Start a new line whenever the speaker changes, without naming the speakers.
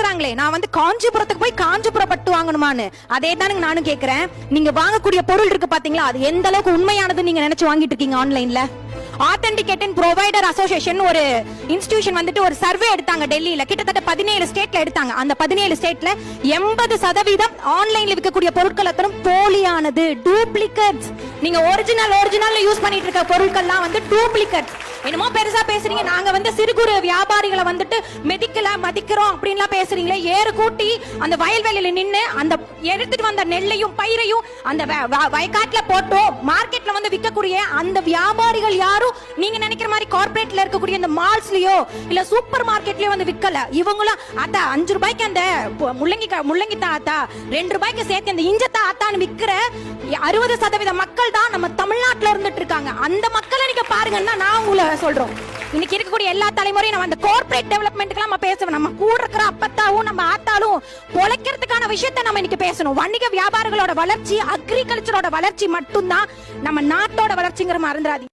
பேசுறாங்களே, நான் வந்து காஞ்சிபுரத்துக்கு போய் காஞ்சிபுரம் பட்டு வாங்கணுமான்னு, அதே தானுங்க நானும் கேக்குறேன். நீங்க வாங்கக்கூடிய பொருள் இருக்கு பாத்தீங்களா, அது எந்த அளவுக்கு உண்மையானது நீங்க நினைச்சு வாங்கிட்டு இருக்கீங்க ஆன்லைன்ல? ஆத்தென்டிகேட் ப்ரொவைடர் அசோசியேஷன் ஒரு இன்ஸ்டிடியூஷன் வந்துட்டு ஒரு சர்வே எடுத்தாங்க டெல்லியில, கிட்டத்தட்ட 17 ஸ்டேட்ல எடுத்தாங்க. அந்த 17 ஸ்டேட்ல 80% ஆன்லைன்ல விற்கக்கூடிய பொருட்கள் அத்தனை போலியானது, டூப்ளிகேட்ஸ். நீங்க ஒரிஜினல் யூஸ் பண்ணிட்டு இருக்க பொருட்கள்லாம் வந்து டூப்ளிகேட்ஸ். என்னமோ பெருசா பேசுறீங்க, நாங்க வந்து சிறு குறு வியாபாரிகளை வந்துட்டு மதிக்கிறோம் அப்படின்லாம் பேசுறீங்களே. ஏறு கூட்டி அந்த வயல்வெளியில நின்று அந்த எடுத்துட்டு வந்த நெல்லையும் பயிரையும் அந்த வயக்காட்டுல போட்டோம் மார்க்கெட்ல வந்து விற்கக்கூடிய அந்த வியாபாரிகள் யாரும் நீங்க நினைக்கிற மாதிரி கார்பரேட்ல இருக்கக்கூடிய இந்த மால்ஸ்லயோ இல்ல சூப்பர் மார்க்கெட்லயோ வந்து விற்கல. இவங்களும் அத்தா 5 ரூபாய்க்கு அந்த முள்ளங்கி தாத்தா 2 ரூபாய்க்கு சேர்த்து அந்த இஞ்சத்தா ஆத்தான்னு விற்கிற 60% மக்கள் தான் நம்ம தமிழ்நாட்டுல இருந்துட்டு இருக்காங்க. அந்த மக்களை நீங்க பாருங்கன்னா நான் உங்களை சொல்றோம். இன்னைக்கு இருக்கக்கூடிய எல்லா தலைமுறையும் நம்ம அந்த கார்ப்பரேட் டெவலப்மெண்ட்க்கு நம்ம பேசணும். நம்ம கூட இருக்கிற அப்பத்தாவும் நம்ம ஆத்தாலும் பொழைக்கிறதுக்கான விஷயத்தை நம்ம இன்னைக்கு பேசணும். வணிக வியாபாரிகளோட வளர்ச்சி, அக்ரிகல்ச்சரோட வளர்ச்சி மட்டும்தான் நம்ம நாட்டோட வளர்ச்சிங்கிற மறந்துடாதீங்க.